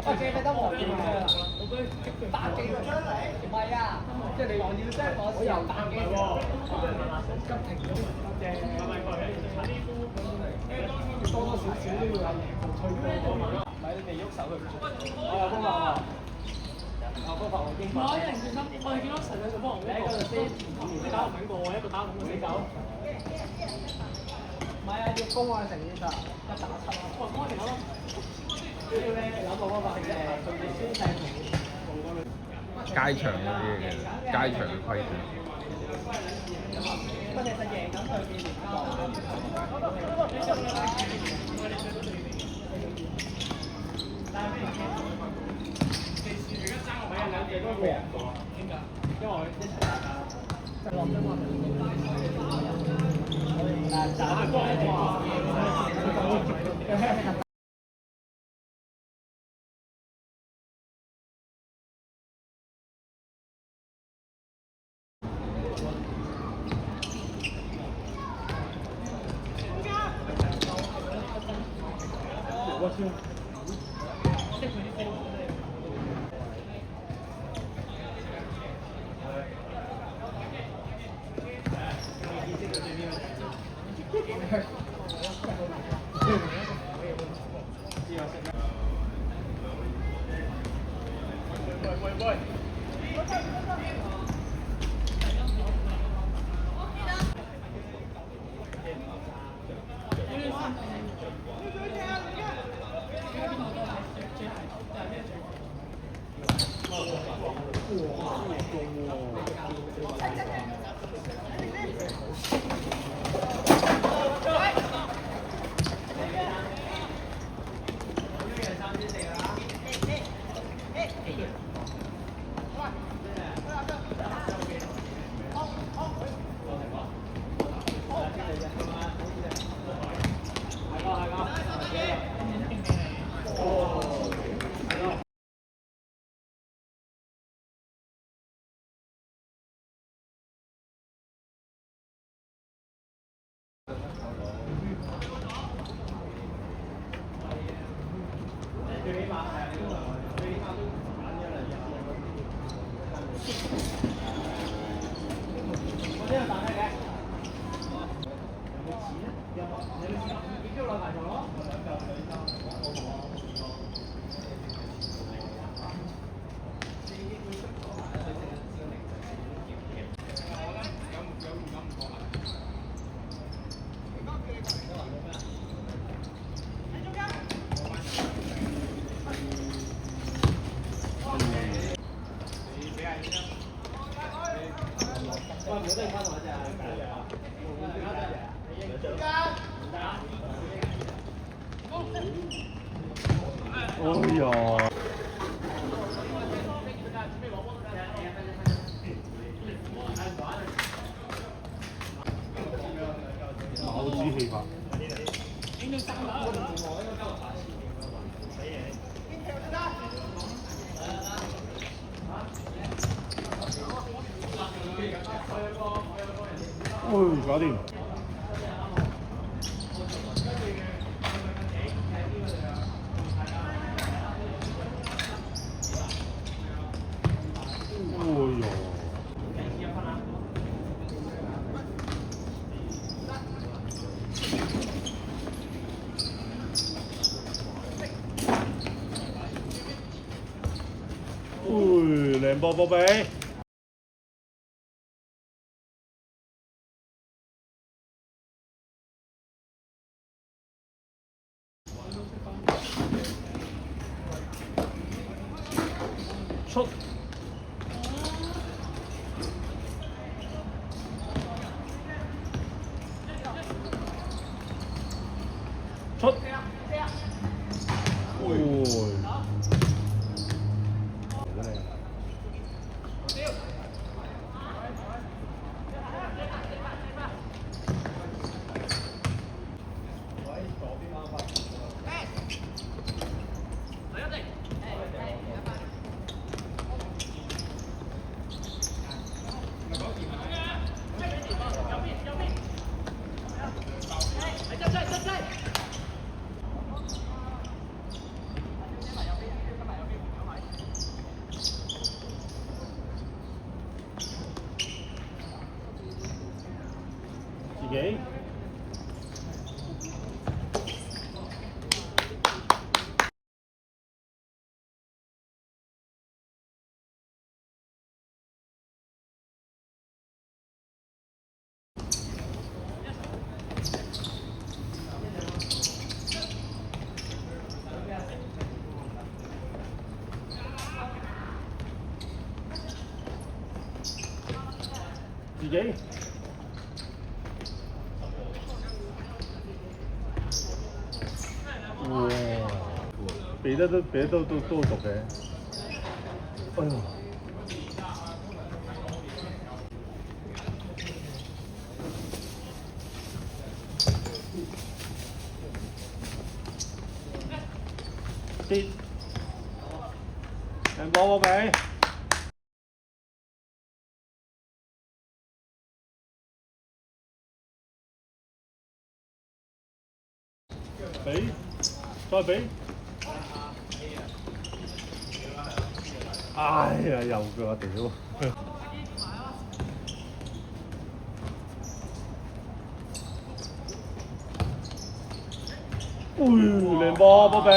北機咩得黃嘅啦，打機唔係啊，即係你話要即係我由打機急停咗多多少少都要有吹波嘅，唔係你未喐手佢唔做。我有方法喎。我方法我經法。我一定小心，我哋見到陳兩做幫我。你喺嗰度先，你打唔緊過我，一個打唔緊死狗。唔係啊，要攻啊成先得，一打七啊。我攻成咯。主要咧諗個方法嘅，佢哋先制街場嗰啲嘅街場嘅規矩。佢哋實贏緊對面聯交。兩隻都冇人過，點解？因為我一齊打架，就落咗嘛。打我去。哎呀！帽子戲法。搞掂。靚波波比。出。出。己。自己。哇！俾得都讀嘅。哎呦！啲人幫我俾。俾，再俾。哎呀，又腳屌！靚波波比。